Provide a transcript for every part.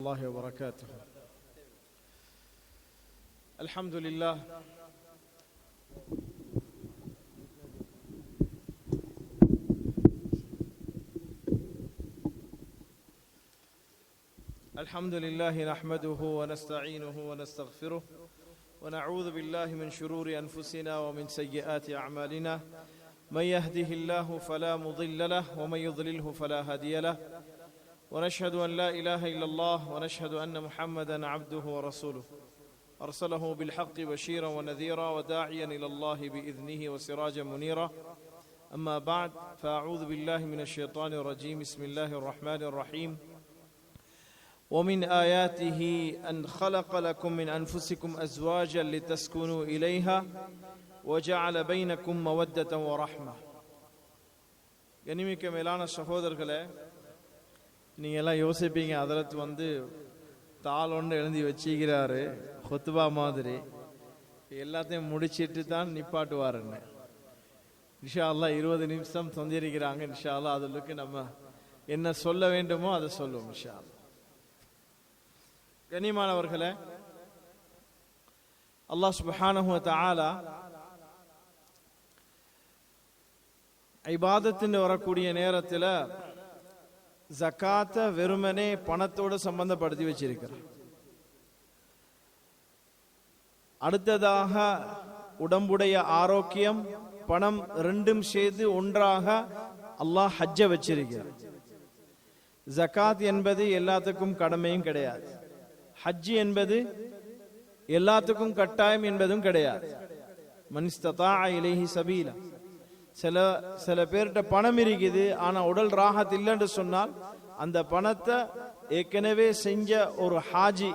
الله وبركاته. الحمد لله نحمده ونستعينه ونستغفره ونعوذ بالله من شرور أنفسنا ومن سيئات أعمالنا من يهده الله فلا مضل له ومن يضلله فلا هادي له ونشهد أن لا إله إلا الله ونشهد أن محمدا عبده ورسوله أرسله بالحق بشيرا ونذيرا وداعيا إلى الله بإذنه وسراجا منيرا أما بعد فأعوذ بالله من الشيطان الرجيم بسم الله الرحمن الرحيم ومن آياته أن خلق لكم من أنفسكم أزواجا لتسكنوا إليها وجعل بينكم مودة ورحمة. கண்ணியமிக்க மேலான சகோதரர்களே, நீங்கள் எல்லாம் யோசிப்பீங்க, ஹதரத் தாள் ஒன்று எழுதி வச்சுக்கிறாரு ஹுத்பா மாதிரி, எல்லாத்தையும் முடிச்சிட்டு தான் நிப்பாட்டுவாருன்னு. இன்ஷா அல்லாஹ் 20 நிமிஷம் தந்திருக்கிறாங்க. இன்ஷா அல்லாஹ் அதுக்கு நம்ம என்ன சொல்ல வேண்டுமோ அதை சொல்லுவோம் இன்ஷா அல்லாஹ். கண்ணியமானவர்களே, அல்லாஹ் சுப்ஹானஹு வ தஆலா இபாதத்தின் வரக்கூடிய நேரத்தில் ஜகாத்தை வெறுமனே பணத்தோடு சம்பந்தப்படுத்தி வச்சிருக்கிறார். அடுத்ததாக உடம்புடைய ஆரோக்கியம், பணம் ரெண்டும் சேர்ந்து ஒன்றாக அல்லாஹ் ஹஜ்ஜ வச்சிருக்கிறார். ஜகாத் என்பது எல்லாத்துக்கும் கடமையும் கிடையாது, ஹஜ் என்பது எல்லாத்துக்கும் கட்டாயம் என்பதும் கிடையாது. மன் இஸ்ததா இலைஹி சபீலா, சில பேர்கிட்ட பணம் இருக்குது, ஆனா உடல் ராஹத் இல்லைன்னு சொன்னால் அந்த பணத்தை ஏற்கனவே செஞ்ச ஒரு ஹாஜி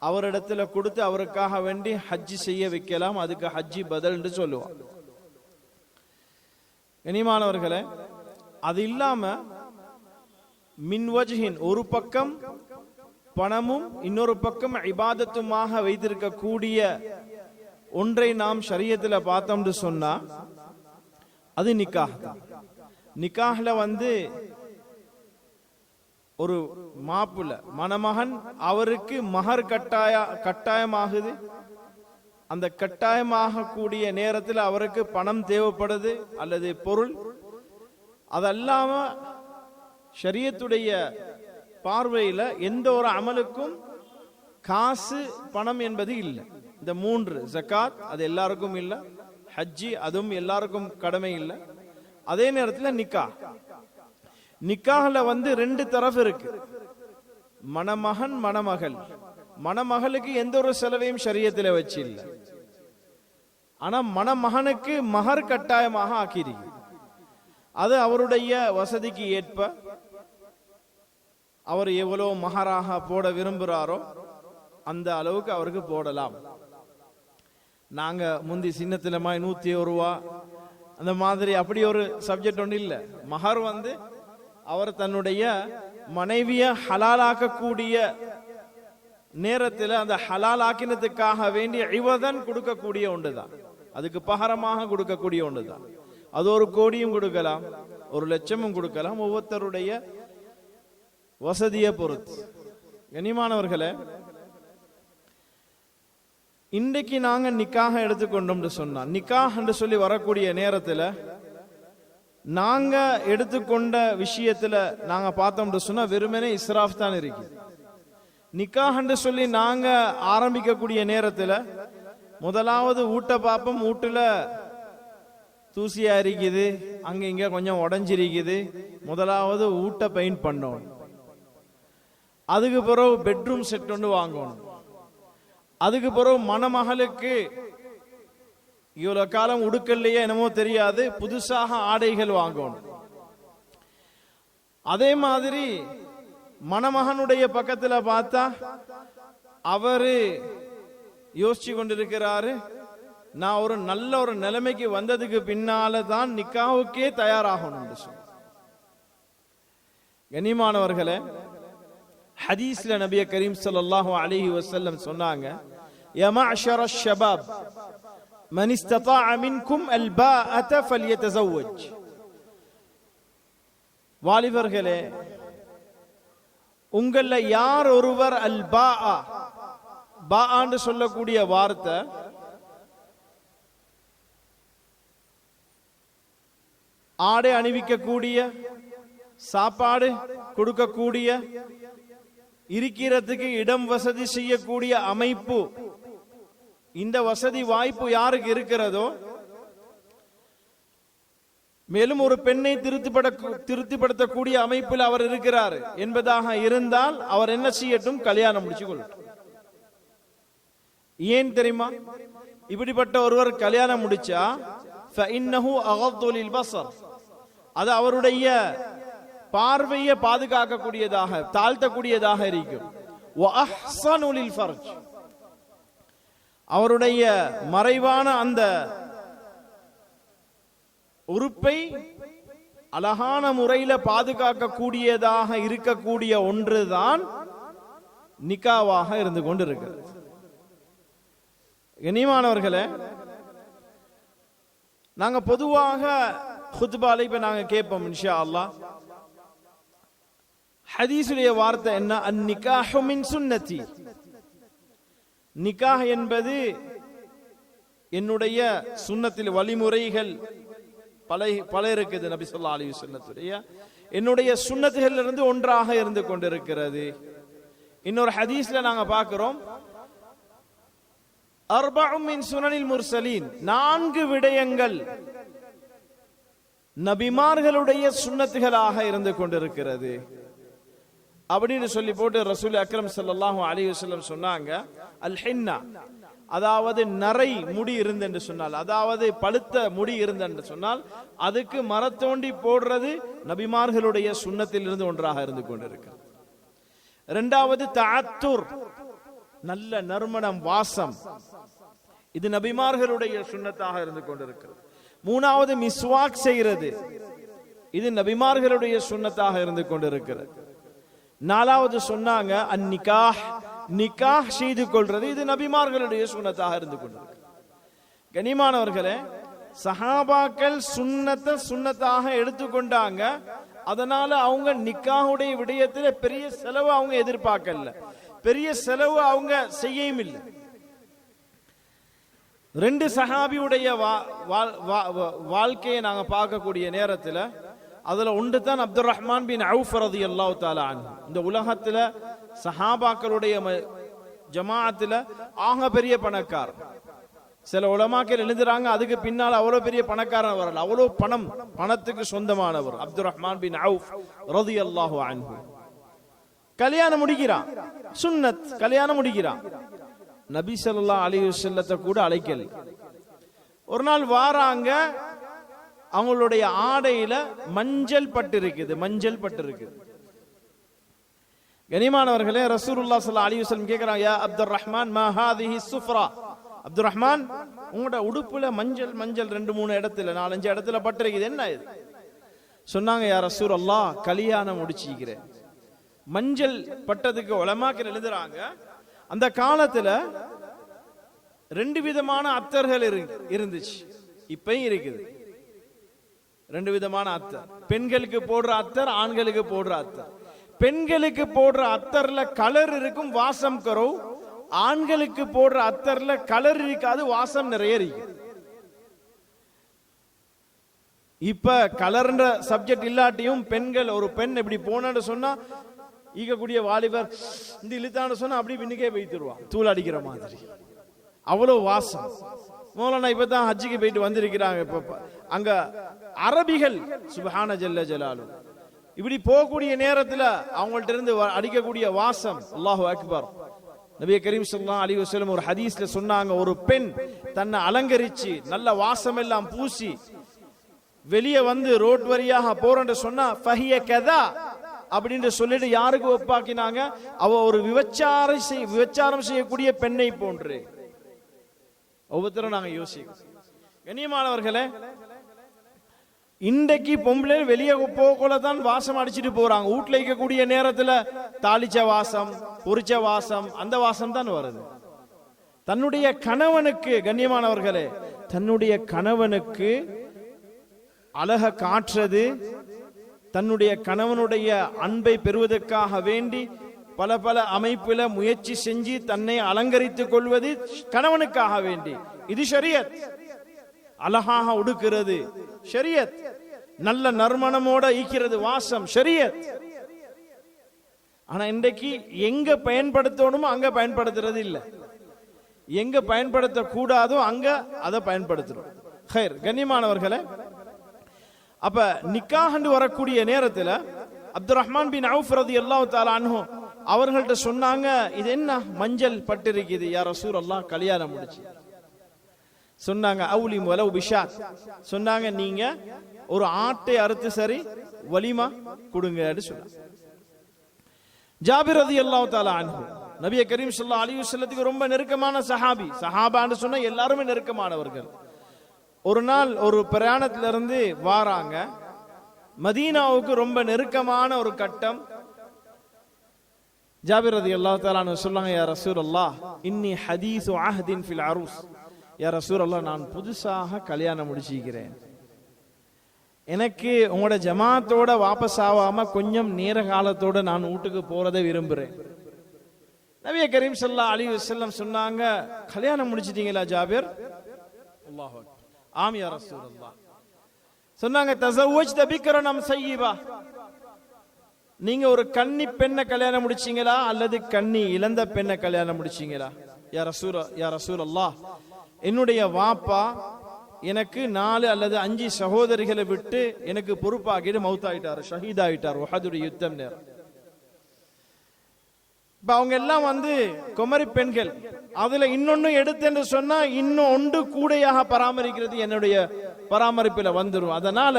அவரிடத்துல கொடுத்து அவருக்காக வேண்டி ஹஜ்ஜி செய்ய வைக்கலாம். அதுக்கு ஹஜ்ஜி பதில் சொல்லுவார். கனிமானவர்களே, அது இல்லாம மின் வஜ்ஹின், ஒரு பக்கம் பணமும் இன்னொரு பக்கம் இபாதத்துமாக வைத்திருக்கக்கூடிய ஒன்றை நாம் ஷரியத்துல பார்த்தோம்னு சொன்னா அது நிக்காஹ் தான். நிக்காஹ்ல ஒரு மாப்பிள்ள மணமகன், அவருக்கு மஹர் கட்டாயமாகுது. அந்த கட்டாயமாக கூடிய நேரத்தில் அவருக்கு பணம் தேவைப்படுது அல்லது பொருள். அதல்லாம ஷரியத்துடைய பார்வையில எந்த ஒரு அமலுக்கும் காசு பணம் என்பது இல்லை. இந்த 3 ஜகாத் அது எல்லாருக்கும் இல்லை, ஹஜ்ஜி அதுவும் எல்லாருக்கும் கடமை இல்லை. அதே நேரத்தில் நிக்காஹ்ல 2 தரப்பு இருக்கு, மணமகன் மணமகள். மணமகளுக்கு எந்த ஒரு செலவையும் ஷரியத்தில் வச்சு இல்லை, ஆனா மணமகனுக்கு மஹர் கட்டாயமாக ஆக்கியிருக்கு. அது அவருடைய வசதிக்கு ஏற்ப அவர் எவ்வளவு மஹராக போட விரும்புகிறாரோ அந்த அளவுக்கு அவருக்கு போடலாம். நாங்க முந்தி சின்னத்திலமாய் 101 ரூபா அந்த மாதிரி அப்படி ஒரு சப்ஜெக்ட் ஒன்று இல்லை. மஹர் அவர் தன்னுடைய மனைவிய ஹலாலாக்கக்கூடிய நேரத்தில் அந்த ஹலாலாக்கினத்துக்காக வேண்டிய இவதன் கொடுக்கக்கூடிய ஒன்றுதான், அதுக்கு பகரமாக கொடுக்கக்கூடிய ஒன்றுதான். அது 1 கோடியும் கொடுக்கலாம், 1 லட்சமும் கொடுக்கலாம், ஒவ்வொருத்தருடைய வசதியை பொறுத்து. கனிமானவர்களே, இன்றைக்கு நாங்க நிக்காக எடுத்துக்கொண்டோம் சொன்னா, நிக்காஹ் என்று சொல்லி வரக்கூடிய நேரத்தில் நாங்க எடுத்துக்கொண்ட விஷயத்துல நாங்க பார்த்தோம் சொன்னா வெறுமனே இஸ்ராஃப் தான் இருக்கு. நிக்காஹ் என்று சொல்லி நாங்க ஆரம்பிக்கக்கூடிய நேரத்தில் முதலாவது ஊட்ட பாப்போம், வீட்டுல தூசியா இருக்குது, அங்க இங்க கொஞ்சம் உடஞ்சிருக்குது, முதலாவது ஊட்ட பெயிண்ட் பண்ணணும். அதுக்கு பிறகு பெட்ரூம் செட் ஒன்று வாங்கணும். அதுக்கு பிறகு மணமகளுக்கு இவ்வளவு காலம் உடுக்கல்லையே என்னமோ தெரியாது, புதுசாக ஆடைகள் வாங்கணும். அதே மாதிரி மணமகனுடைய பக்கத்துல பார்த்தா அவரு யோசிச்சு கொண்டிருக்கிறாரு, நான் ஒரு நல்ல ஒரு நிலைமைக்கு வந்ததுக்கு பின்னால தான் நிக்காவுக்கே தயாராகணும். கனிமானவர்களே, ஹதீஸ்ல நபிய கரீம் ஸல்லல்லாஹு அலைஹி வஸல்லம் சொன்னாங்க, யா மஅஷர ஷபாப் மன் இஸ்ததாஅ மின்கும் அல்பாஅத ஃபல்யதஸவ்வஜ். வாலிபர்களே, உங்கள யார் ஒருவர் அல் பாஆ, பாஆன்னு சொல்லக்கூடிய வார்த்தை ஆடை அணிவிக்கக்கூடிய, சாப்பாடு கொடுக்கக்கூடிய, இருக்கிறதுக்கு இடம் வசதி செய்யக்கூடிய அமைப்பு, இந்த வசதி வாய்ப்பு யாருக்கு இருக்கிறதோ, மேலும் ஒரு பெண்ணை திருப்திப்படுத்தக்கூடிய அமைப்பில் அவர் இருக்கிறார் என்பதாக இருந்தால் அவர் என்ன செய்யட்டும்? கல்யாணம் முடிச்சு கொள்ளட்டும். ஏன் தெரியுமா? இப்படிப்பட்ட ஒருவர் கல்யாணம் முடிச்சா ஃபஇன்னஹு அகது லில்பஸர், அது அவருடைய பார்வையை பாதுகாக்கக்கூடியதாக, தாழ்த்தக்கூடியதாக இருக்கும். வஅஹ்ஸனு லில்ஃபர்ஜ், அவருடைய மறைவான அந்த உறுப்பை அழகான முறையில பாதுகாக்கக்கூடியதாக இருக்கக்கூடிய ஒன்றுதான் நிக்காவாக இருந்து கொண்டிருக்கிறது. கண்ணியமானவர்களே, நாங்க பொதுவாக குத்பால இப்ப நாங்க கேட்போம் இன்ஷா அல்லாஹ், ஹதீஸுடைய வார்த்தை என்ன? அந்நிகாஹு மின் சுன்னதி, நிக்காஹ் என்பது என்னுடைய சுன்னத்தில் வழிமுறைகள் பல இருக்குது. நபி ஸல்லல்லாஹு அலைஹி வஸல்லம் என்னுடைய சுன்னத்துகள் இருந்து ஒன்றாக இருந்து கொண்டிருக்கிறது. இன்னொரு ஹதீஸ்ல நாங்க பார்க்கிறோம், அர்பஉ மின் சுனனில் முர்சலீன், 4 விடயங்கள் நபிமார்களுடைய சுன்னத்துகளாக இருந்து கொண்டிருக்கிறது அப்படின்னு சொல்லி போட்டு ரசூல் அக்ரம் ஸல்லல்லாஹு அலைஹி வஸல்லம் சொன்னாங்க. அல் ஹின்னா, அதாவது நரை முடி இருந்து என்று சொன்னால், அதாவது பழுத்த முடி இருந்து என்று சொன்னால் அதுக்கு மரத்தோண்டி போடுறது நபிமார்களுடைய சுன்னத்தில் இருந்து ஒன்றாக இருந்து கொண்டிருக்கிறது. இரண்டாவது தஅத்துர், நல்ல நறுமணம், வாசம், இது நபிமார்களுடைய சுன்னத்தாக இருந்து கொண்டிருக்கிறது. மூணாவது மிஸ்வாக் செய்கிறது, இது நபிமார்களுடைய சுன்னத்தாக இருந்து கொண்டிருக்கிறது. நாலாவது சொன்னாங்க அந்நிகாஹ், நிக்காஹ் செய்து கொள்றது, இது நபிமார்களுடைய சுன்னத்தாக இருந்து கொண்டிருக்கு. கனிமானவர்களே, சஹாபாக்கள் சுன்னத்தாக எடுத்துக்கொண்டாங்க. அதனால அவங்க நிக்காஹுடைய விடயத்தில் பெரிய செலவு அவங்க எதிர்பார்க்கல, பெரிய செலவு அவங்க செய்யவும் இல்லை. 2 சஹாபியுடைய வாழ்க்கையை நாங்க பார்க்கக்கூடிய நேரத்தில் அதுல ஒன்று தான் அப்துல் ரஹ்மான் பின் அவுஃப் ரலியல்லாஹு தஆலா அன்ஹு. இந்த உலகத்துல சஹாபாக்களுடைய ஜமாஅத்துல ஆக பெரிய பணக்கார். சில உலமாக்கள் எழுதுறாங்க அதுக்கு பின்னால் அவ்வளவு பெரிய பணக்காரன் வரல, அவ்வளவு பணத்துக்கு சொந்தமானவர் அப்துல் ரஹ்மான் பின் அவுஃப் ரலியல்லாஹு அன்ஹு. கல்யாணம் முடிக்கிறான், சுன்னத் கல்யாணம் முடிக்கிறான். நபி ஸல்லல்லாஹு அலைஹி வஸல்லத்தை கூட அழைக்கல. ஒரு நாள் வாராங்க, அவங்களுடைய ஆடையில மஞ்சள் பட்டு இருக்குது, மஞ்சள் பட்டு இருக்குது. கனிமானவர்களே, ரசூலுல்லாஹி ஸல்லல்லாஹு அலைஹி வஸல்லம் கேக்குறாங்க, யா அப்துர் ரஹ்மான் மா ஹாதிஹி சுஃப்ரா, அப்துர் ரஹ்மான் உங்களோட உடுப்புல மஞ்சள் 2-3 இடத்துல 4-5 இடத்துல பட்டு இருக்குது, என்ன இது? சொன்னாங்க, யா ரசூலல்லாஹ் கல்யாணம் முடிச்சிக்கிறேன். மஞ்சள் பட்டதுக்கு உலமாக்கள் எழுதுறாங்க, அந்த காலத்துல 2 விதமான அத்தர்கள் இருந்துச்சு, இப்பயும் இருக்குது. 2 விதமான அத்தர், பெண்களுக்கு போடுற அத்தர், ஆண்களுக்கு போடுற அத்தர். பெண்களுக்கு போடுற அத்தர்ல கலர் இருக்கும், வாசம் கரோ. ஆண்களுக்கு போடுற அத்தர்ல கலர் இருக்காது, வாசம் நிறைய இருக்கு. இப்ப கலர்ன்ற சப்ஜெக்ட் இல்லாட்டியும் பெண்கள், ஒரு பெண் இப்படி போனன்னு சொன்னா ஈகக்கூடிய வாலிபர் இந்த இழுத்தான்னு சொன்னா அப்படி பின்னுக்கே வைத்துருவான், தூள் அடிக்கிற மாதிரி, அவ்வளவு வாசம். மௌலானா இப்பதான் ஹஜ்ஜிக்கு போயிட்டு வந்திருக்கிறாங்க. இப்ப அங்க அரபிகள் சுப்ஹான ஜல்ல ஜலாலு இப்படி போகக்கூடிய நேரத்துல அவங்கள்ட்ட இருந்து அடிக்கக்கூடிய வாசம், அல்லாஹு அக்பர். நபி கரீம் ஸல்லல்லாஹு அலைஹி வஸல்லம் ஒரு ஹதீஸ்ல சொன்னாங்க, ஒரு பெண் தன்னை அலங்கரிச்சு நல்ல வாசம் எல்லாம் பூசி வெளியே வந்து ரோட் வரியாக போறன்னு சொன்னா ஃபஹிய கதா அப்படின்னு சொல்லிட்டு யாருக்கு ஒப்பாக்கினாங்க? அவ ஒரு விபச்சாரம் செய்யக்கூடிய பெண்ணை போன்று. ஒவ்வொருத்தரும் நாங்க யோசிக்கிறோம். கண்ணியமானவர்களே, இன்றைக்கு பொம்பளை வெளியே போகலதான் வாசம் அடிச்சுட்டு போறாங்க. வீட்டுல இருக்கக்கூடிய நேரத்துல தாளிச்ச வாசம், பொரிச்ச வாசம், அந்த வாசம் தான் வருது. தன்னுடைய கணவனுக்கு, கண்ணியமானவர்களே, தன்னுடைய கணவனுக்கு அழக காட்டுறது, தன்னுடைய கணவனுடைய அன்பை பெறுவதற்காக வேண்டி பல பல அமைப்புல முயற்சி செஞ்சு தன்னை அலங்கரித்துக் கொள்வது கணவனுக்காக வேண்டி, இது ஷரியத். அழகாக உடுக்கிறது ஷரியத், நல்ல நறுமணமோட ஈக்கிறது வாசம் ஷரியத். ஆனா இன்றைக்கு எங்க பயன்படுத்தணுமோ அங்க பயன்படுத்துறது இல்லை, எங்க பயன்படுத்த கூடாதோ அங்க அதை பயன்படுத்துறோம். ஹைர் கண்ணியமானவர்களே, அப்ப நிக்காஹ் வரக்கூடிய நேரத்தில் அப்துல் ரஹ்மான் பின் அவுஃப் ரலியல்லாஹு தஆலா அன்ஹு அவர்கள்ட்ட சொன்னாங்க, இது என்ன மஞ்சள் பட்டு இருக்குது யா ரசூலல்லாஹ், கல்யாணம் முடிச்சு. சொன்னாங்க அவுலி வலவ் பிஷாத், சொன்னாங்க நீங்க ஒரு ஆட்டை அறுத்து சரி வலிமா கொடுங்கன்னு சொன்னாங்க. ஜாபிர் ரலியல்லாஹு தஆலா அன்ஹு நபி கரீம் ஸல்லல்லாஹு அலைஹி வஸல்லத்துக்கு ரொம்ப நெருக்கமான சஹாபி. சஹாபான்னு சொன்னா எல்லாருமே நெருக்கமானவர்கள். ஒரு நாள் ஒரு பிரயாணத்திலிருந்து வாராங்க, மதீனாவுக்கு ரொம்ப நெருக்கமான ஒரு கட்டம். ஜாபிர் ரலியல்லாஹு தஆலா அன்ஹு சொன்னாங்க, யா ரசூலல்லாஹ் இன்னி ஹதீஸு அஹ்தின் ஃபில் அரூஸ், யா ரசூலல்லாஹ் நான் புதுசாக கல்யாணம் முடிச்சிக்கிறேன், எனக்கு உங்களோட ஜமாத்தோட வாபஸ் ஆகாம கொஞ்சம் நேர காலத்தோட நான் வீட்டுக்கு போறதை விரும்புறேன். நபி கரீம் ஸல்லல்லாஹு அலைஹி வஸல்லம் சொன்னாங்க, கல்யாணம் முடிச்சிட்டீங்களா ஜாபிர்? அல்லாஹ் அக்பர், ஆம் யா ரசூலல்லாஹ். சொன்னாங்க தஸவ்வஜ்த பிக்ரன் அம் ஸய்யிபா, நீங்க ஒரு கன்னி பெண்ணை கல்யாணம் முடிச்சீங்களா அல்லது கன்னி இழந்த பெண்ணை கல்யாணம் முடிச்சீங்களா? யா ரசூலல்லாஹ், என்னுடைய வாப்பா எனக்கு 4 அல்லது 5 சகோதரிகளை விட்டு எனக்கு பொறுப்பாகிட்டு மௌத்தாயிட்டார், ஷஹீதாயிட்டார் உஹதுடைய யுத்தம் நேரம். இப்ப அவங்க எல்லாம் குமரி பெண்கள், அதுல இன்னொன்னு எடுத்து சொன்னா இன்னும் ஒன்று கூடையாக பராமரிக்கிறது என்னுடைய பராமரிப்பில் வந்துடும். அதனால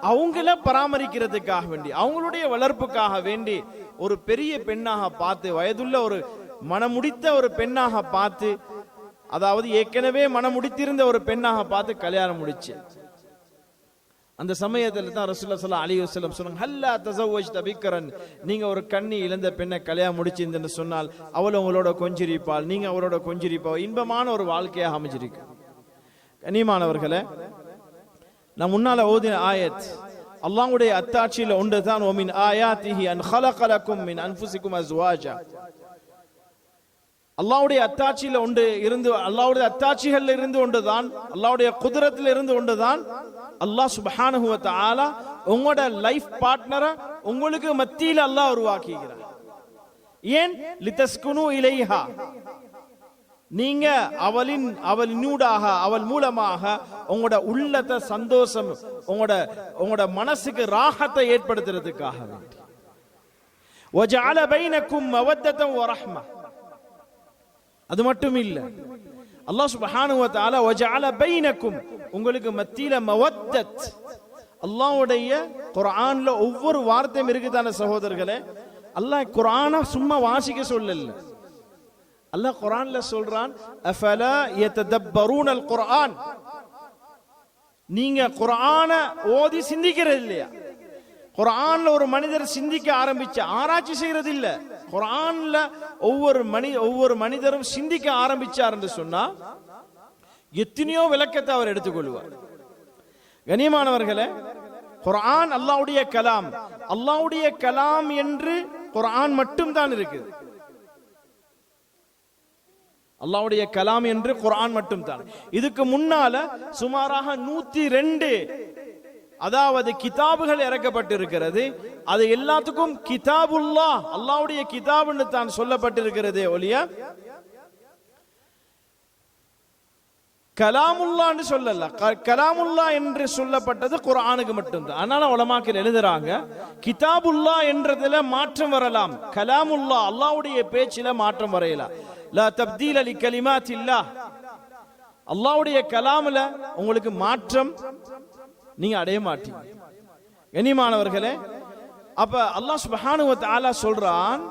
அவங்கள பராமரிக்கிறதுக்காக வேண்டி, அவங்களுடைய வளர்ப்புக்காக வேண்டி ஒரு பெரிய பெண்ணாக பார்த்து, வயதுள்ள ஒரு மனமுடித்த ஒரு பெண்ணாக பார்த்து, அதாவது ஏற்கனவே மனமுடித்திருந்த ஒரு பெண்ணாக பார்த்து கல்யாணம் முடிச்சு. அந்த சமயத்தில் தான் ரசூலுல்லாஹி ஸல்லல்லாஹு அலைஹி வஸல்லம் சொன்னாங்க, ஹல்லா தஸவ்வஜ்த பிக்ரன், நீங்க ஒரு கன்னி இழந்த பெண்ணை கல்யாணம் முடிச்சிருந்தேன்னு சொன்னால் அவள் உங்களோட கொஞ்சிரிப்பாள், நீங்க அவளோட கொஞ்சிரிப்பாள், இன்பமான ஒரு வாழ்க்கையாக அமைஞ்சிருக்கு. கண்ணியமானவர்களே, நான் முன்னால ஓதின ஆயத் அல்லாஹ்வுடைய அத்தாட்சியில ஒன்று தான், வமின் ஆயாத்திஹி அன் خلق لكم من انفسكم ازواجا, அல்லாஹ்வுடைய அத்தாட்சியில ஒன்று இருந்து, அல்லாஹ்வுடைய அத்தாட்சிகள்ல இருந்து ஒன்றுதான், அல்லாஹ்வுடைய குதிரத்துல இருந்து ஒன்றுதான், அல்லாஹ் சுப்ஹானஹு வ தஆலா உங்களோட லைஃப் பார்ட்னரை உங்களுக்கு மத்தியில அல்லாஹ் உருவாக்குகிறார். ஏன்? லிதஸ்குனு இலைஹா, நீங்க அவளினூடாக அவள் மூலமாக உங்களோட உள்ளத்தை சந்தோஷம், உங்களோட மனசுக்கு ராஹத்தை ஏற்படுத்துறதுக்காக வேண்டி. வஜஅல பைனக்கும் மவத்தத்தன் வ ரஹ்மா, அது மட்டும் இல்ல, அல்லாஹ் சுப்ஹானஹு வ தஆலா வஜஅல பைனக்கும், உங்களுக்கு மத்தியில மவத்தத். அல்லாஹ்வுடைய குர்ஆன்ல ஒவ்வொரு வார்த்தையும் இருக்குதான சகோதரர்களே. அல்லாஹ் குர்ஆனை சும்மா வாசிக்க சொல்லல, அல்லாஹ் குர்ஆன்ல சொல்றான், அஃபலா யததப்பரூனல் குர்ஆன், நீங்க குர்ஆனை ஓதி சிந்திக்கிறது இல்லையா? குர்ஆன்ல ஒரு மனிதர் சிந்திக்க ஆரம்பிச்ச, ஆராய்ச்சி செய்யறது இல்ல, குர்ஆன்ல ஒவ்வொரு மனிதரும் சிந்திக்க ஆரம்பிச்சார் என்று சொன்னா எத்தனையோ விளக்கத்தை அவர் எடுத்துக்கொள்வார். கண்ணியமானவர்களே, குர்ஆன் அல்லாஹ்வுடைய கலாம், அல்லாஹ்வுடைய கலாம் என்று குர்ஆன் மட்டும் தான் இருக்குது. அல்லாஹ்வுடைய கலாம் என்று குர்ஆன் மட்டும் தான். இதுக்கு முன்னால சுமாராக 102 அதாவது கிதாபுகள் இறக்கப்பட்டிருக்கிறது. அது எல்லாத்துக்கும் கிதாபுல்லாஹ், அல்லாஹ்வுடைய கிதாப்னு தான் சொல்லப்பட்டிருக்கிறது ஒழிய கலாமுல்லா என்று சொல்லல. கலாமுல்லா என்று சொல்லப்பட்டது குர்ஆனுக்கு மட்டும்தான். அதனால உலமாக்கள் எழுதுறாங்க, கிதாபுல்லா என்றதுல மாற்றம் வரலாம், கலாமுல்லா அல்லாஹ்வுடைய பேச்சில மாற்றம் வரையலாம். லா தப்தீல லிகலிமாத்தில்லாஹ், அல்லாஹ்வுடைய கலாம்ல உங்களுக்கு மாற்றம் நீங்க அடைய மாட்டீங்க. கண்ணியமானவர்களே, அப்ப அல்லாஹ் சுப்ஹானஹு வ தஆலா சொல்றான்,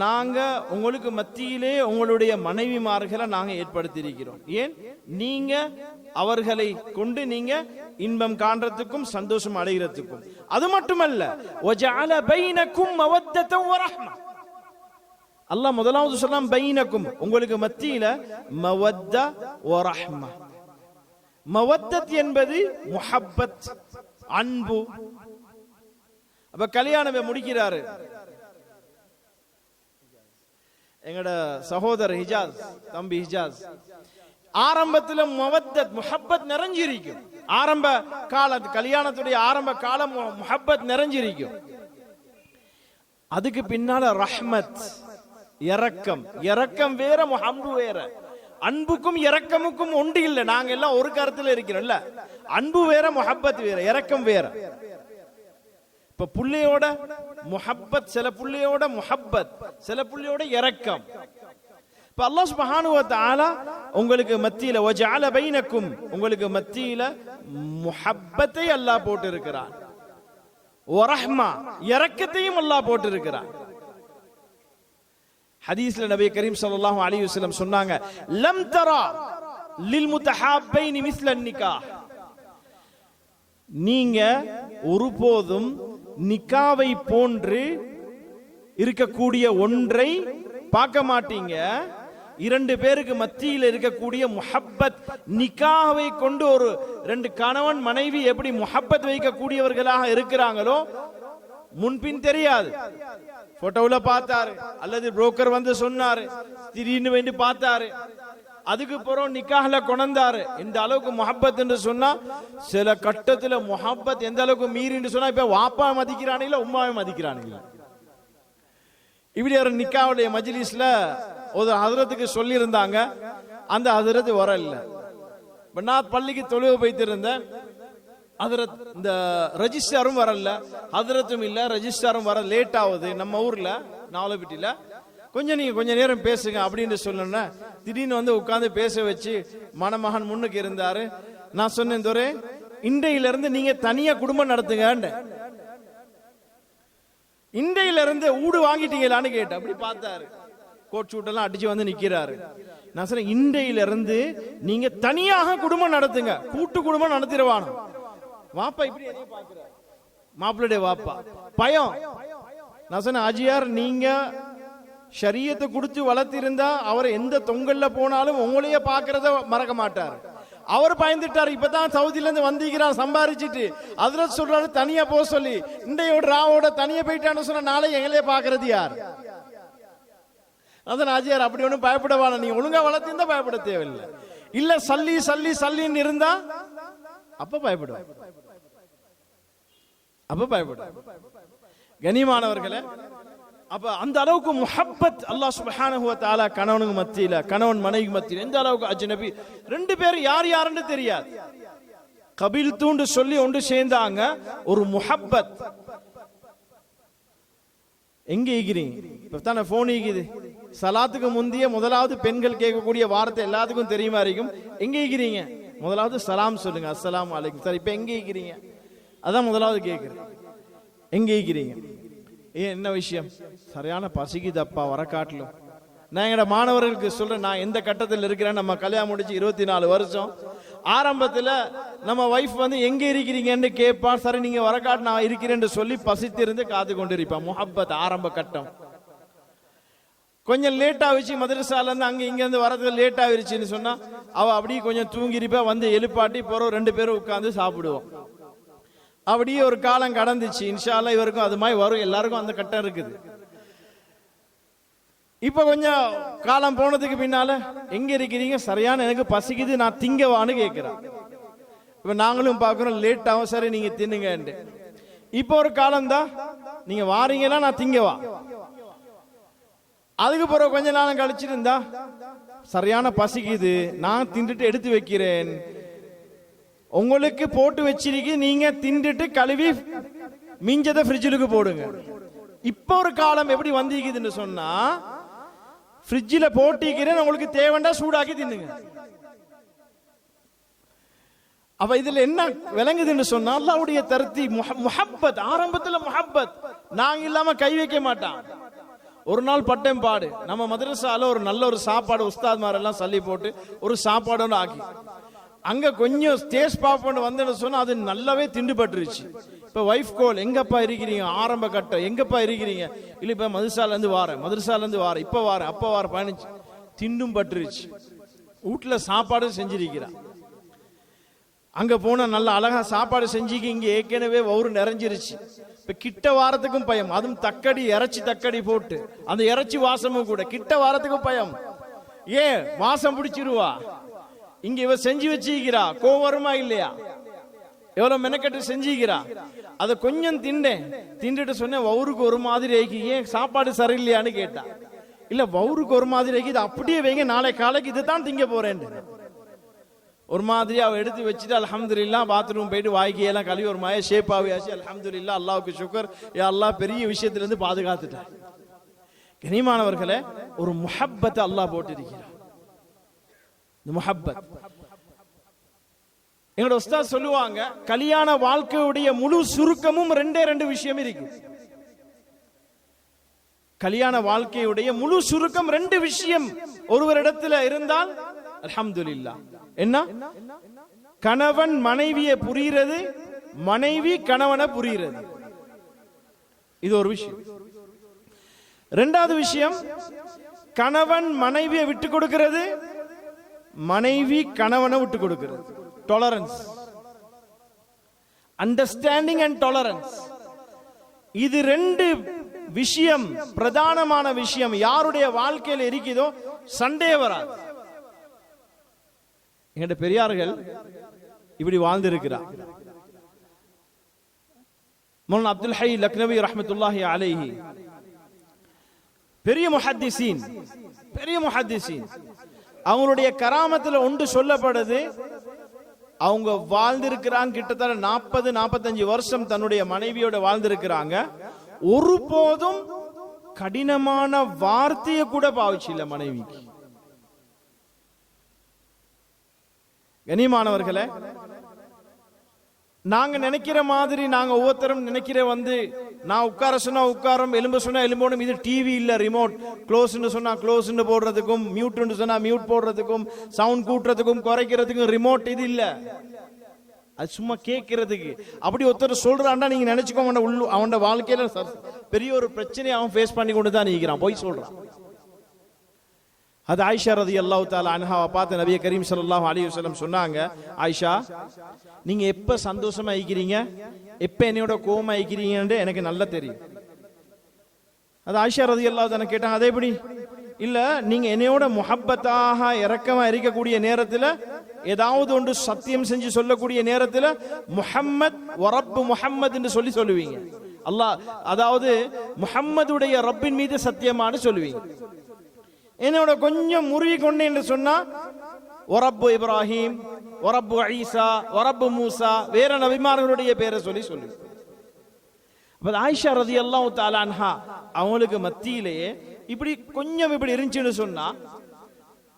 நாங்க உங்களுக்கு மத்தியிலே உங்களுடைய மனைவிமார்களை நாங்க ஏற்படுத்தி இருக்கிறோம். ஏன்? நீங்க அவர்களை கொண்டு நீங்க இன்பம் காண்றதுக்கும் சந்தோஷம் அடைகிறதுக்கும். அது மட்டுமல்ல, வஜஅல பைனக்கும் மவத்தத்தன் வ ரஹ்மா, அல்லாஹ் முதலாவது சொன்னான் பைனக்கும், உங்களுக்கு மத்தியில மவத்த வ ரஹ்மா. மவத்தத் என்பது முஹப்பத், அன்பு. அப்ப கல்யாணமே முடிக்கிறாரு. எங்கட சகோதரர் ஹிஜாஸ், தம்பி ஹிஜாஸ், ஆரம்பத்துல மவத்தத் முஹப்பத் நிறைஞ்சிருக்கும். ஆரம்ப கால கல்யாணத்துடைய ஆரம்ப காலம் முஹப்பத் நிறைஞ்சிருக்கும். அதுக்கு பின்னால ரஹ்மத், இரக்கம். இரக்கம் வேற, அன்பு வேற. அன்புக்கும் இரக்கமுக்கும் ஒன்று இல்லை. நாங்க எல்லாம் ஒரு கருத்துல இருக்கிறோம்ல. அன்பு வேற, முஹப்பத் வேற, இரக்கம் வேற. இப்ப புள்ளையோட முஹப்பத், சில புள்ளையோட முஹப்பத், சில புள்ளையோட இரக்கம். இப்ப அல்லாஹ் சுப்ஹானஹு வ தஆலா உங்களுக்கு மத்தியில வஜஅல பைனக்கும், உங்களுக்கு மத்தியில முஹப்பத்தை அல்லாஹ் போட்டு இருக்கிறான். வரஹ்மா, இரக்கத்தையும் அல்லாஹ் போட்டு இருக்கிறான். ஹதீஸ்ல நபி கரீம் ஸல்லல்லாஹு அலைஹி வஸல்லம் சொன்னாங்க, லம் தரா லில் முத்தஹாப்பைனி மிஸ்ல நிக்காஹ். நீங்க ஒருபோதும் நிக்காவை போன்று இருக்கக்கூடிய ஒன்றை பார்க்க மாட்டீங்க. இரண்டு பேருக்கு மத்தியில் இருக்கக்கூடிய முஹப்பத், நிக்காவை கொண்டு ஒரு ரெண்டு கணவன் மனைவி எப்படி முஹப்பத் வைக்கக்கூடியவர்களாக இருக்கிறாங்களோ முன்பின் தெரியாது. போட்டோல பார்த்தாரு அல்லது புரோக்கர் வந்து சொன்னாரு, திடீர்னு வேண்டி பார்த்தாரு, அதுக்கு பிறகு நிக்காஹ்ல கொண்டாரு. இந்த அளவுக்கு முஹப்பத் என்று சொன்னா, சில கட்டத்துல முஹப்பத் எந்த அளவுக்கு மீறின்னு சொன்னா, இப்ப வாப்பா மதிக்கிறானுங்களா உம்மாவை மதிக்கிறானுங்களா. இப்படி ஒரு நிக்காவுடைய மஜ்லிஸ்ல ஒரு ஹதரத்துக்கு சொல்லி இருந்தாங்க. அந்த ஹதரத் வரல. நான் பள்ளிக்கு தொழுவு வைத்திருந்தேன். ஹதரத் இந்த ரெஜிஸ்டாரும் வரல, ஹதரத்தும் இல்ல, ரெஜிஸ்டாரும் வர லேட் ஆகுது நம்ம ஊர்ல நாவலப்பட்டியில. நீங்க கொஞ்ச நேரம் பேசுங்க அப்படின்னு சொன்ன. திடீர்னு வந்து உட்கார்ந்து பேச வச்சு மணமகன் முன்னுக்கு இருந்தாரு. நான் சொன்னேன், தோரே இன்றையில இருந்து நீங்க தனியா குடும்பம் நடத்துங்க. இன்றையில இருந்து ஊடு வாங்கிட்டீங்களான்னு கேட்டேன். அப்படி பார்த்தாரு, கோட் சூட் எல்லாம் அடிச்சு வந்து நிக்கிறாரு. நான் சொன்னேன், இன்றையில இருந்து நீங்க தனியாக குடும்பம் நடத்துங்க, கூட்டு குடும்பம் நடத்திடுவானு. வாப்பா இப்படி பாக்குறாரு, மாப்பிள்ளைய வாப்பா பயம். நான் சொன்னேன், ஆஜியார் நீங்க ஷரியத்தை கொடுத்து வளர்த்திருந்தா அவர் எந்த தொங்கல்ல போனாலும் உங்களையே பாக்குறத மறக்க மாட்டார். அவர் பயந்துட்டார். இப்பதான் சவுதியில இருந்து வந்திருக்கிறார் சம்பாரிச்சிட்டு. அதுல சொல்றாரு தனியா போக சொல்லி. இன்றையோட ராவோட தனியா போயிட்டான்னு சொன்ன நாளை எங்களையே பாக்குறது யார்? அதான் ஆஜியார் அப்படி ஒன்னும் பயப்படவான, நீ ஒழுங்கா வளர்த்திருந்தா பயப்பட தேவையில்லை. இல்ல சல்லி சல்லி சல்லின்னு இருந்தா அப்ப பயப்படுவார், அப்ப பயப்படுவார். கனிமானவர்களே, அப்ப அந்த அளவுக்கு முஹப்பத் அல்லாஹ் சுப்ஹானஹு வ தஆலா கணவனுக்கு மத்தியில, கணவன் மனைவி மத்தியில எந்த அளவுக்கு அஜ்னபி. ரெண்டு பேரும் யார் யாருன்னு தெரியாது, கபில் தூண்டு சொல்லி ஒன்று சேர்ந்தாங்க. ஒரு முஹப்பத். எங்க ஈகிறீங்க? இப்பதானே போன் ஈகுது. சலாத்துக்கு முந்தைய முதலாவது பெண்கள் கேட்கக்கூடிய வார்த்தை எல்லாத்துக்கும் தெரியுமா இருக்கும். எங்க ஈகிறீங்க? முதலாவது சலாம் சொல்லுங்க, அஸ்ஸலாமு அலைக்கும். சார் இப்ப எங்க ஈகிறீங்க? அதான் முதலாவது கேட்கிறேன், எங்க ஈகிறீங்க? என்ன விஷயம்? சரியான பசிக்குதப்பா வர காட்டிலும். நான் எங்கட மாணவர்களுக்கு சொல்றேன், நான் எந்த கட்டத்தில் இருக்கிறேன். நம்ம கல்யாணம் முடிச்சு 24 வருஷம். ஆரம்பத்தில் நம்ம வைஃப் வந்து எங்க இருக்கிறீங்கன்னு கேட்பா. சரி நீங்க வர காட்டு நான் இருக்கிறேன்னு சொல்லி பசித்திருந்து காத்து கொண்டு இருப்பான். முஹப்பத் ஆரம்ப கட்டம். கொஞ்சம் லேட் ஆகிச்சு, மதரசால இருந்து அங்க இங்க இருந்து வரதுக்கு லேட் ஆகிருச்சுன்னு சொன்னா அவ அப்படியே கொஞ்சம் தூங்கிருப்பா. வந்து எழுப்பாட்டி போறோம், ரெண்டு பேரும் உட்கார்ந்து சாப்பிடுவோம். அப்படியே ஒரு காலம் கடந்துச்சு. இன்ஷா அல்லாஹ் இவருக்கும் அது மாதிரி வரும், எல்லாருக்கும் அந்த கட்டம் இருக்குது. இப்ப கொஞ்சம் காலம் போனதுக்கு பின்னால எங்க இருக்கிறீங்க? சரியான எனக்கு பசிக்குது, நான் திங்கவான்னு கேட்கிறேன். இப்ப நாங்களும் பாக்குறோம் லேட் ஆகும், சரி நீங்க தின்னுங்க. இப்ப ஒரு காலம் தான், நீங்க வாரீங்களா நான் திங்கவா. அதுக்கு பிறகு கொஞ்ச நாளும் கழிச்சிட்டு இருந்தா சரியான பசிக்குது, நான் தின்னுட்டு எடுத்து வைக்கிறேன், உங்களுக்கு போட்டு வச்சிருக்கு, நீங்க தின்னுட்டு கழுவி மிஞ்சதை ஃப்ரிட்ஜுக்கு போடுங்க. இப்ப ஒரு காலம் எப்படி வந்திருக்குதுன்னு சொன்னா, ஃப்ரிட்ஜில் போட்டிக்கிறேன், உங்களுக்கு தேவைண்டா சூடாக்கி தின்னுங்க. அப்ப இதுல என்ன விளங்குதுன்னு சொன்னா, அல்லாஹ்வுடைய தர்த்தி முஹப்பத். ஆரம்பத்துல முஹப்பத் நாங்க இல்லாம கை வைக்க மாட்டான். ஒரு நாள் பட்டம் பாடு, நம்ம மதரசால ஒரு நல்ல ஒரு சாப்பாடு உஸ்தாத்மார் எல்லாம் சல்லி போட்டு ஒரு சாப்பாடு ஆக்கி அங்க கொஞ்சம் ஸ்டேஜ் பாப்போன்னு வந்து சொன்னா அது நல்லாவே திண்டுபட்டுருச்சு. இப்ப வைஃப் கோல், எங்கப்பா இருக்கிறீங்க? ஆரம்ப கட்டம், எங்கப்பா இருக்கிறீங்க? இல்ல இப்ப மதரசால இருந்து வாரேன், இப்ப வாரேன், அப்ப வார பயணிச்சு திண்டும் பட்டுருச்சு. வீட்டுல சாப்பாடு செஞ்சிருக்கிறான். அங்க போன நல்ல அழகா சாப்பாடு செஞ்சுக்கு, இங்க ஏற்கனவே வவுறு நிறைஞ்சிருச்சு. இப்ப கிட்ட வாரத்துக்கும் பயம், அதுவும் தக்கடி இறைச்சி தக்கடி போட்டு அந்த இறைச்சி வாசமும் கூட கிட்ட வாரத்துக்கும் பயம். ஏன் வாசம் பிடிச்சிருவா, இங்க இவ செஞ்சு வச்சுக்கிறா, கோவம் வருமா இல்லையா? எவ்வளவு மெனக்கட்டு செஞ்சுக்கிறா. அதை கொஞ்சம் திண்டுட்டு சொன்னேன், வவுருக்கு ஒரு மாதிரி ஆகி, ஏன் சாப்பாடு சரியில்லையான்னு கேட்டா. இல்ல வவுருக்கு ஒரு மாதிரி ஆகி, இது அப்படியே வைங்க, நாளை காலைக்கு இதுதான் திங்க போறேன். ஒரு மாதிரி அவ எடுத்து வச்சுட்டு அல்ஹம்துலில்லாஹ் பாத்ரூம் போயிட்டு வாய்க்கையெல்லாம் கழுவி ஒரு மாய ஷேப் ஆகியாச்சு. அல்ஹம்துலில்லாஹ், அல்லாஹ்வுக்கு சுக்ர், யா அல்லாஹ் பெரிய விஷயத்துல இருந்து பாதுகாத்துட்டார். கனிமானவர்களே, ஒரு முஹப்பத்தை அல்லாஹ் போட்டிருக்கிறார். இந்த முஹப்பத் எங்களோட உஸ்தாத் சொல்லுவாங்க, கல்யாண வாழ்க்கையுடைய முழு சுருக்கமும் ரெண்டு விஷயம் இருக்கு. கல்யாண வாழ்க்கையுடைய முழு சுருக்கம் 2 விஷயம் ஒருவரிடத்துல இருந்தால் அல்ஹம்துலில்லாஹ். என்ன? கணவன் மனைவியை புரிகிறது, மனைவி கணவனை புரிகிறது. இது ஒரு விஷயம். 2வது விஷயம், கணவன் மனைவியை விட்டு கொடுக்கிறது, மனைவி கணவனை விட்டு கொடுக்கிறது. Tolerance, understanding and tolerance. இது 2 விஷயம், பிரதானமான விஷயம். யாருடைய வாழ்க்கையில் இருக்குதோ சண்டே வராது. எங்க பெரியார்கள் இப்படி வாழ்ந்திருக்கிறார். மௌலானா அப்துல் ஹை லக்னவி ரஹ்மத்துல்லாஹி அலைஹி பெரிய முஹத்திஸீன், அவங்களுடைய கராமத்துல ஒன்று சொல்லப்படுது. அவங்க வாழ்ந்திருக்கிறாங்க கிட்டத்தட்ட 40-45 வருஷம் தன்னுடைய மனைவியோட வாழ்ந்திருக்கிறாங்க. ஒருபோதும் கடினமான வார்த்தையை கூட பாவிச்சு இல்ல மனைவிக்கு. கனிமானவர்களே, நாங்க நினைக்கிற மாதிரி நாங்க ஒவ்வொருத்தரும் நினைக்கிற நான் உட்கார சொன்னா உட்காரம், எலும்பு சொன்னா எலும்போடும். இது டிவி இல்ல, ரிமோட். க்ளோஸ்ன்னு சொன்னா க்ளோஸ்ன்னு போடுறதுக்கும், மியூட்னு சொன்னா மியூட் போடுறதுக்கும், சவுண்ட் கூட்டுறதுக்கும் குறைக்கிறதுக்கும் ரிமோட் இது இல்ல. அது சும்மா கேட்கறதுக்கு. அப்படி ஒருத்தர் சொல்றான்டா நீங்க நினைச்சுக்கோங்க, அவனோட வாழ்க்கையில பெரிய ஒரு பிரச்சனையை அவன் ஃபேஸ் பண்ணி கொண்டு தான் நிற்கிறான், போய் சொல்றான். அது ஆயிஷா ரலியல்லாஹு தஆலா அன்ஹாவை பார்த்து நபி கரீம் ஸல்லல்லாஹு அலைஹி வஸல்லம் சொன்னாங்க, ஆயிஷா நீங்க எப்ப சந்தோஷமா இருக்கிறீங்க, எப்ப என்னையோட கோவமா இருக்கிறீங்கன்னு எனக்கு நல்லா தெரியும். அது ஆயிஷா ரலியல்லாஹு தஆலா கேட்டாங்க, அதே எப்படி? இல்ல, நீங்க என்னையோட முஹப்பத்தாக இரக்கமா இருக்கக்கூடிய நேரத்துல, ஏதாவது ஒன்று சத்தியம் செஞ்சு சொல்லக்கூடிய நேரத்துல முஹம்மத் வரப்பு முஹம்மத் என்று சொல்லுவீங்க. அல்லாஹ், அதாவது முஹம்மதுடைய ரப்பின் மீது சத்தியமானு சொல்லுவீங்க. என்னோட கொஞ்சம் முருகி கொண்டு என்று சொன்னா வரப்பு இப்ராஹிம், வரப்பு ஈசா, வரப்பு மூசா, வேற நபிமார்களுடைய பேரை சொல்லு. ஆயிஷா ரலியல்லாஹு தஆலா அன்ஹா அவங்களுக்கு மத்தியிலேயே இப்படி கொஞ்சம் இப்படி இருந்துச்சுன்னு சொன்னா,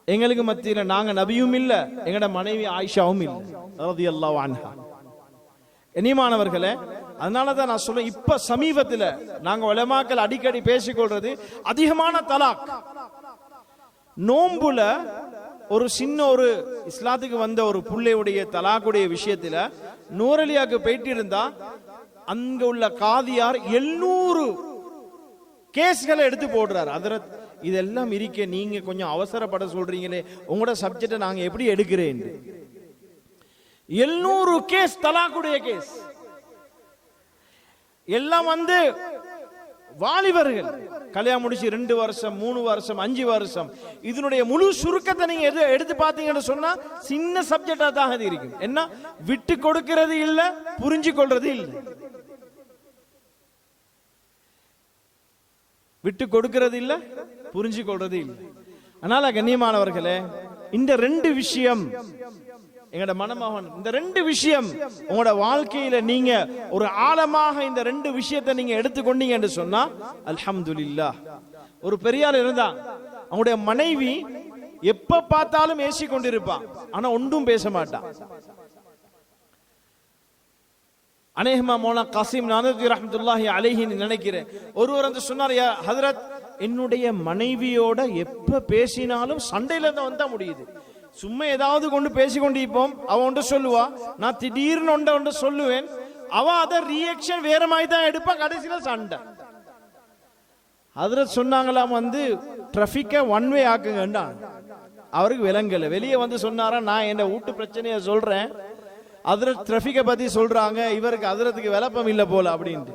எங்களுக்கு மத்தியில நாங்க நபியும் இல்ல, எங்கட மனைவி ஆயிஷாவும் இல்ல ரலியல்லாஹு அன்ஹா. கனிமானவர்களே, அதனாலதான் நான் சொல்றேன், இப்ப சமீபத்துல நாங்க உலமாக்கள் அடிக்கடி பேசிக்கொள்றது அதிகமான தலாக். நோம்புல ஒரு சின்ன ஒரு இஸ்லாத்துக்கு வந்த ஒரு புள்ளையுடைய தலாக்குடைய விஷயத்துல நூரலியாக்கு போயிட்டு இருந்தா, அங்க உள்ள காதியார் 700 கேஸ்களை எடுத்து போடுறாரு. ஹஜ்ரத், இதெல்லாம் இருக்க, நீங்க கொஞ்சம் அவசரப்பட சொல்றீங்களே, உங்களோட சப்ஜெக்ட நாங்க எப்படி எடுக்கிறேன்? 700 கேஸ், தலாக்குடைய கேஸ் எல்லாம் வாலிபர்கள் கல்யாணம் முடிச்சு 2 வருஷம் 3 வருஷம் 5 வருஷம். இதனுடைய முழு சுருக்கத்தை நீங்க எடுத்து பாத்தீங்கன்னு சொன்னா சின்ன சப்ஜெக்டா தான் அது இருக்கு. என்ன? விட்டு கொடுக்கிறது இல்ல, புரிஞ்சு கொள்றது இல்ல. விட்டு கொடுக்கிறது இல்ல, புரிஞ்சு கொள்றது இல்ல. அதனால கண்ணியமானவர்களே, இந்த 2 விஷயம் எங்கட மணமகன், இந்த 2 விஷயம் உங்களோட வாழ்க்கையில நீங்க ஒரு ஆழமாக இந்த 2 விஷயத்தை நீங்க எடுத்துக்கொண்டீங்க என்று சொன்னா அல்ஹம்துலில்லாஹ். ஒரு பெரியார் இருந்தான், அவங்களுடைய மனைவி எப்ப பார்த்தாலும் ஏசி கொண்டிருப்பான், ஆனா ஒன்றும் பேச மாட்டான். அநேகமா மௌலானா காசிம் நானூதி ரஹ்மத்துல்லாஹி அலைஹி நினைக்கிறேன். ஒருவர் சொன்னார், யா ஹஜ்ரத், என்னுடைய மனைவியோட எப்ப பேசினாலும் சண்டையில தான் வந்தா முடியுது. சும்மா ஏதாவது கொண்டு பேசிக்கொண்டு இருப்போம், அவ ஒன்று சொல்லுவா, நான் திடீர்னு ஒன்று சொல்லுவேன், அவ அத ரியாக்ஷன் வேற மாதிரி தான் எடுப்பா, கடைசியில சண்டை. ஹஜ்ரத் சொன்னாங்களாம், டிராபிக்க 1 வே ஆக்குங்க. அவருக்கு விளங்கல. வெளியே சொன்னாரா, நான் என்ன வீட்டு பிரச்சனைய சொல்றேன், ஹஜ்ரத் டிராபிக்க பத்தி சொல்றாங்க, இவருக்கு ஹஜ்ரத்துக்கு விளப்பம் இல்ல போல அப்படின்ட்டு.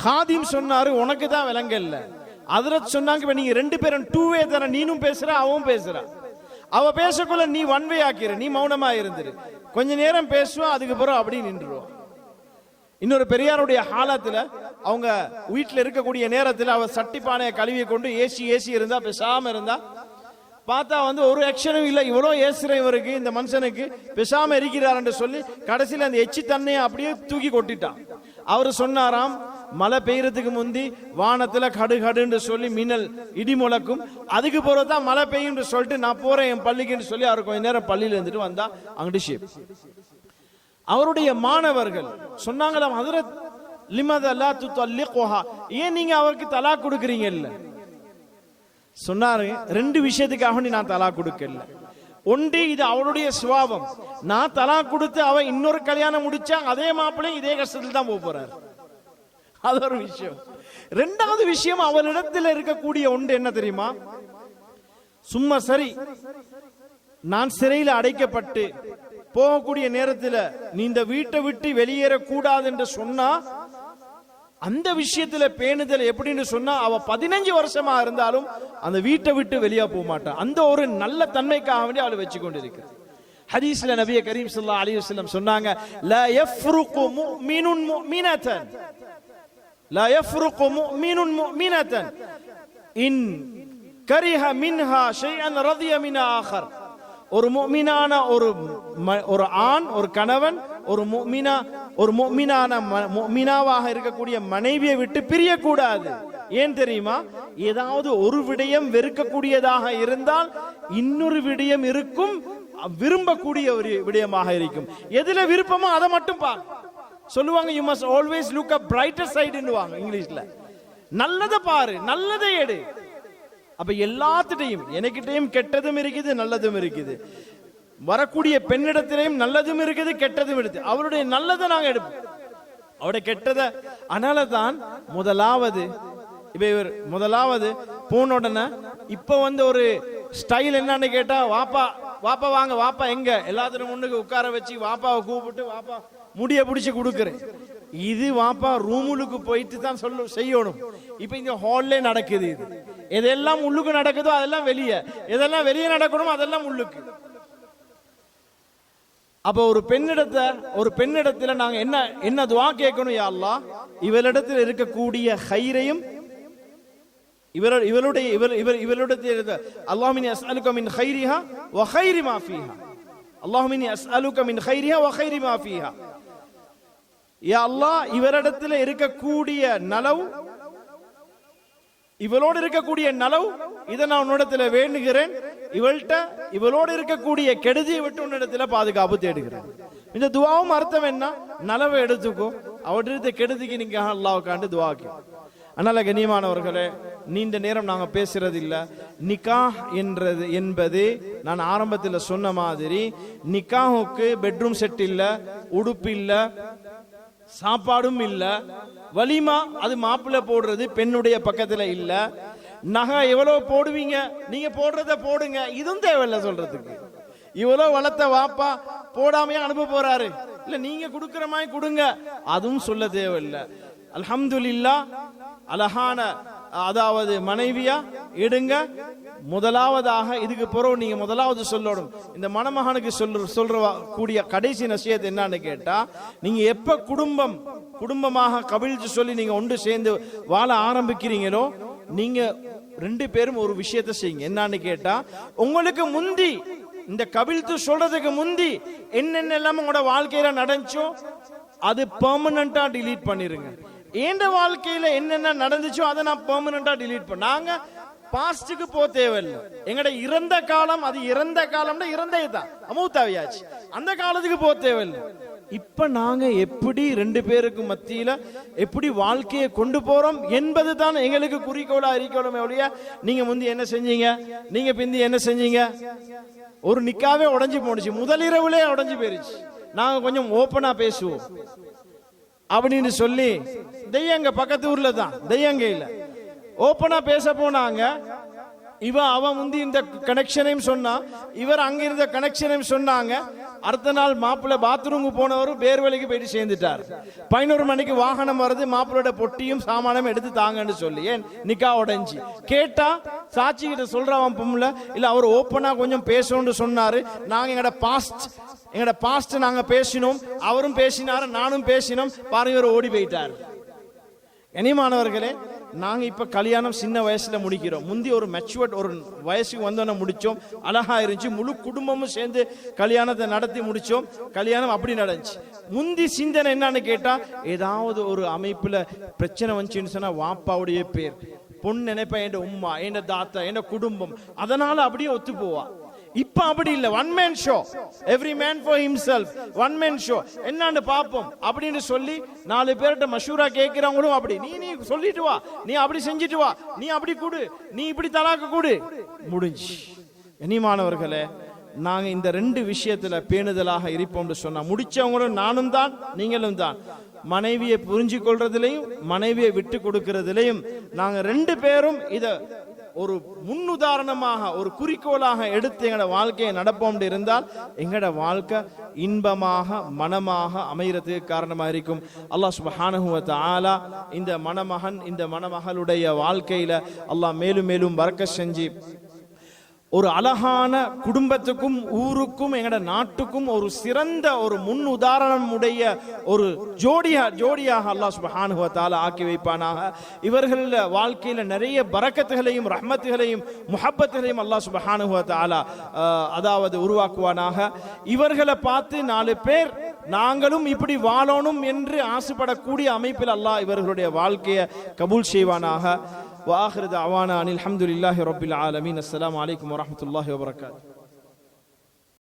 ஹாதிம் சொன்னாரு உனக்கு தான் விளங்கல்ல. ஹஜ்ரத் சொன்னாங்க இப்ப நீங்க ரெண்டு பேரும் டூ வே தானே, நீனும் பேசுற அவன் பேசுறா. அவ பேசக்குள்ள நீ ஒன் வே ஆக்கிற, நீ மௌனமா இருந்துரு, கொஞ்ச நேரம் பேசுவா, அதுக்கு பிறகு அப்படி நின்றுவோம். இன்னொரு பெரியாருடைய ஹாலத்துல அவங்க வீட்டுல இருக்கக்கூடிய நேரத்தில் அவர் சட்டிப்பானையை கழுவியை கொண்டு ஏசி இருந்தா பேசாம இருந்தா பார்த்தா ஒரு ஆக்ஷனும் இல்லை. இவ்வளோ ஏசுற இவருக்கு, இந்த மனுஷனுக்கு பேசாம இருக்கிறார் சொல்லி கடைசியில் அந்த எச்சி தண்ணியை அப்படியே தூக்கி கொட்டிட்டான். அவர் சொன்னாராம், மழை பெய்யறதுக்கு முந்தி வானத்துல கடுகடுன்னு சொல்லி மின்னல் இடி முழக்கும், அதுக்கு போறதான் மழை பெய்யும் சொல்லிட்டு நான் போறேன் என் பள்ளிக்குன்னு சொல்லி அவர் கொஞ்ச நேரம் பள்ளியில இருந்துட்டு வந்தா அங்கிட்டு ஷேப். அவருடைய மாணவர்கள் சொன்னாங்களாம், ஹஜ்ரத் லிமத லா துதல்லிகுஹா, ஏன் நீங்க அவருக்கு தலாக் கொடுக்குறீங்க? இல்ல சொன்னாரு, ரெண்டு விஷயத்துக்காக நான் தலாக் கொடுக்கல. ஒன்று, இது அவளுடைய சுபாவம், நான் தலாக் கொடுத்து அவ இன்னொரு கல்யாணம் முடிச்சா அதே மாப்பிள்ளை இதே கஷ்டத்தில் தான் போறாரு, அது ஒரு விஷயம். ரெண்டாவது விஷயம், அவளிடத்தில் இருக்கக்கூடிய ஒன்று என்ன தெரியுமா? சும்மா சரி நான் சிறையில் அடைக்கப்பட்டு போகக்கூடிய நேரத்தில் நீ இந்த வீட்டை விட்டு வெளியேற கூடாது என்று சொன்னா அந்த விஷயத்துல பேணுதல் எப்படின்னு சொன்னா அவ 15 வருஷமா இருந்தாலும் அந்த வீட்டை விட்டு வெளியே போக மாட்டான். அந்த ஒரு நல்ல தன்மைக்காக வேண்டி அவளை வச்சு கொண்டிருக்க. ஹதீஸ்ல நபி கரீம் ஸல்லல்லாஹு அலைஹி வஸல்லம் சொன்னாங்க, லா யஃப்ருகு முஃமினுன் முஃமினதன், லா யஃப்ருகு முஃமினுன் முஃமினதன் இன் கரிஹ மின்ஹா ஷைஅன் ரதிய மின் ஆகர். ஒரு முஃமினான ஒரு ஆண், ஒரு கணவன், ஒரு முஃமினாவாக இருக்கக்கூடிய மனைவியை விட்டு பிரியக்கூடாது. ஏன் தெரியுமா? ஏதாவது ஒரு விடயம் வெறுக்கக்கூடியதாக இருந்தால் இன்னொரு விடயம் இருக்கும் விரும்பக்கூடிய ஒரு விடயமாக இருக்கும். எதுல விருப்பமோ அதை மட்டும் பாரு. சொல்லுவாங்க, you must always look a brighter side ன்னுவாங்க இங்கிலீஷ்ல. நல்லதை பாரு, நல்லதை எடு. அப்ப எல்லாத்திட்டையும் எனக்கிட்டையும் கெட்டதும் இருக்குது நல்லதும் இருக்குது, வரக்கூடிய பெண்ணிடத்திலையும் நல்லதும் இருக்குது கெட்டதும் இருக்குது. அவருடைய நல்லதை நாங்க எடுப்போம், அவருடைய கெட்டதை. அதனாலதான் முதலாவது போன உடனே இப்ப ஒரு ஸ்டைல் என்னன்னு கேட்டா, வாப்பா வாப்பா வாங்க, வாப்பா எங்க, எல்லாத்திலும் முன்னுக்கு உட்கார வச்சு வாப்பாவை கூப்பிட்டு வாப்பா முடிய பிடிச்சு கொடுக்குறேன். இது வாப்பா ரூமுக்கு போயிட்டு தான் செய்யணும். இப்ப இந்த ஹால்ல நடக்குது. இது எதெல்லாம் உள்ளுக்கு நடக்குதோ அதெல்லாம் வெளியே, எதெல்லாம் வெளியே நடக்கணுமோ அதெல்லாம் உள்ளுக்கு. அப்ப ஒரு பெண்ணிடத்துல நாங்க என்ன துஆ கேட்கணும்? யா அல்லாஹ், இவளிடத்தில் இருக்கக்கூடிய ஹைரையும் இவளுடைய அல்லாஹும்ம இன்னி அஸ்அலுக மின் கைரிஹா வ கைரி மா ஃபீஹா, அல்லாஹும்ம இன்னி அஸ்அலுக மின் கைரிஹா வ கைரி மா ஃபீஹா. யா அல்லாஹ், இவரிடத்தில் இருக்கக்கூடிய நலவு, இவளோடு இருக்கக்கூடிய நலவு, இதை நான் உன்னிடத்துல வேண்டுகிறேன். இவளோடு இருக்கக்கூடிய கெடுதியை விட்டு உன்னிடத்துல பாதுகாப்பு தேடுகிறேன். இந்த துவாவும் அர்த்தம் என்ன? நலவை எடுத்துக்கோ, அவற்றிருந்த கெடுதிக்கு நீங்க அல்லாஹ்வுக்காண்டு துவாக்கி. அதனால கண்ணியமானவர்களே, நீண்ட நேரம் நாங்க பேசுறது இல்ல. நிக்காஹ் என்பது நான் ஆரம்பத்தில் சொன்ன மாதிரி, நிக்காஹுக்கு பெட்ரூம் செட் இல்ல, உடுப்பு இல்ல, சாப்பாடும் இல்ல, வலிமா அது மாப்பிள்ளை போடுறது பெண்ணுடைய பக்கத்துல இல்ல, நகை எவ்வளவு போடுவீங்க, நீங்க போடுறத போடுங்க, இதுவும் தேவையில்லை சொல்றதுக்கு. இவ்வளவு வளர்த்த வாப்பா போடாமையா அனுப்ப போறாரு, இல்ல நீங்க கொடுக்கிற மாதிரி கொடுங்க, அதுவும் சொல்ல தேவையில்லை. அல்ஹம்துலில்லாஹ், அழகான அதாவது மனைவியா எடுங்க. முதலாவதாக இதுக்கு பிறகு நீங்க முதலாவது சொல்லணும். இந்த மணமகனுக்கு சொல்ற கூடிய கடைசி நசியத் என்னன்னு கேட்டா, நீங்க எப்ப குடும்பமாக கபில்ஜு சொல்லி நீங்க ஒன்று சேர்ந்து வாழ ஆரம்பிக்கிறீங்களோ, நீங்க ரெண்டு பேரும் ஒரு விஷயத்தை செய்யுங்க. என்னன்னு கேட்டா, உங்களுக்கு முந்தி இந்த கபில்து சொல்றதுக்கு முந்தி என்னென்னலாம் உங்களோட வாழ்க்கையில நடந்துச்சோ அது பெர்மனண்டா டிலீட் பண்ணிருங்க. எந்த வாழ்க்கையில என்னென்ன நடந்துச்சோ அதை நான் பெர்மனண்டா டிலீட் பண்ண. நாங்க பாஸ்டுக்கு போ தேவையில்லை. எங்கட இறந்த காலம், அது இறந்த காலம்னா இறந்தே தான், அமௌத்தாவியாச்சு, அந்த காலத்துக்கு போ தேவையில்லை. இப்ப நாங்க எப்படி ரெண்டு பேருக்கு மத்தியில எப்படி வாழ்க்கையை கொண்டு போறோம் என்பது தான் எங்களுக்கு குறிக்கோளா இருக்கணும். ஒழிய நீங்க முந்தி என்ன செஞ்சீங்க, நீங்க பிந்தி என்ன செஞ்சீங்க, ஒரு நிக்காவே உடைஞ்சு போனுச்சு, முதலிரவுலே உடைஞ்சு போயிருச்சு. நாங்க கொஞ்சம் ஓப்பனா பேசுவோம் அப்படின்னு சொல்லி, தெய்யங்க பக்கத்து ஊர்ல தான், தெய்யங்க இல்ல, ஓப்பனா பேச போனாங்க. அவன் முந்தி இந்த கனெக்ஷனையும் சொன்னா, இவர் அங்க இருந்த கனெக்ஷனையும் சொன்னாங்க. அடுத்த நாள் மாப்பிள்ளை பாத்ரூமுக்கு போனவரும் பேர்வழிக்கு போயிட்டு சேர்ந்துட்டார். 11 மணிக்கு வாகனம் வருது, மாப்பிள்ளோட பொட்டியும் சாமானும் எடுத்து தாங்கன்னு சொல்லி. ஏன் நிக்கா உடைஞ்சி கேட்டா சாட்சி கிட்ட சொல்றவன் பொம்பளை இல்ல, அவர் ஓப்பனா கொஞ்சம் பேசணும்னு சொன்னாரு. நாங்க எங்கட பாஸ்ட் நாங்க பேசினோம், அவரும் பேசினாரு, நானும் பேசினோம். பாருங்க, இவர் ஓடி போயிட்டார். கனிமானவர்களே, நாங்க இப்ப கல்யாணம் சின்ன வயசுல முடிக்கிறோம். முந்தி ஒரு மெச்சுவர்ட் ஒரு வயசுக்கு வந்தோன்னு முடிச்சோம். அழகா இருந்துச்சு, முழு குடும்பமும் சேர்ந்து கல்யாணத்தை நடத்தி முடிச்சோம். கல்யாணம் அப்படி நடந்துச்சு. முந்தி சிந்தனை என்னன்னு கேட்டா, ஏதாவது ஒரு அமைப்புல பிரச்சனை வந்துச்சுன்னு சொன்னா வாப்பாவுடைய பேர், பொண்ணு நினைப்பா என் உம்மா, என் தாத்தா, என் குடும்பம், அதனால அப்படியே ஒத்து போவா. இப்ப அப்படி இல்ல, one man show, every man for himself, one man show, என்னன்னு பாப்போம் அப்படின்னு சொல்லி 4 பேர்கிட்ட மஷூரா கேட்கிறவங்களும் அப்படி, நீ சொல்லிட்டு வா, நீ அப்படி செஞ்சுட்டு வா, நீ அப்படி கொடு, நீ இப்படி தலாக்கு கொடு, முடிஞ்சு. கனிமானவர்களே, நாங்க இந்த 2 விஷயத்துல பேணுதலாக இருப்போம் சொன்னா, முடிச்சவங்களும் நானும் தான், நீங்களும் தான். மனைவியை புரிஞ்சு கொள்றதுலையும் மனைவியை விட்டு கொடுக்கறதுலையும் நாங்க 2 பேரும் இத ஒரு முன்னுதாரணமாக, ஒரு குறிக்கோளாக எடுத்து எங்களோட வாழ்க்கையை நடப்போம் இருந்தால் எங்களோட வாழ்க்கை இன்பமாக மனமாக அமைகிறதுக்கு காரணமாக இருக்கும். அல்லாஹ் சுப்ஹானஹு வ தஆலா இந்த மணமகன் இந்த மணமகளுடைய வாழ்க்கையில அல்லாஹ் மேலும் மேலும் பரக்கத் செஞ்சு ஒரு அழகான குடும்பத்துக்கும் ஊருக்கும் எங்கட நாட்டுக்கும் ஒரு சிறந்த ஒரு முன் உதாரணம் உடைய ஒரு ஜோடியாக அல்லாஹ் சுப்ஹானஹு வ தஆலா ஆக்கி வைப்பானாக. இவர்கள் வாழ்க்கையில நிறைய பரக்கத்துகளையும் ரஹ்மத்துகளையும் முஹப்பத்துகளையும் அல்லாஹ் சுப்ஹானஹு வ தஆலா அதாவது உருவாக்குவானாக. இவர்களை பார்த்து 4 பேர் நாங்களும் இப்படி வாழணும் என்று ஆசைப்படக்கூடிய அமைப்பில் அல்லாஹ் இவர்களுடைய வாழ்க்கையை கபூல் செய்வானாக. وآخر دعوانا أن الحمد لله رب العالمين. السلام عليكم ورحمة الله وبركاته.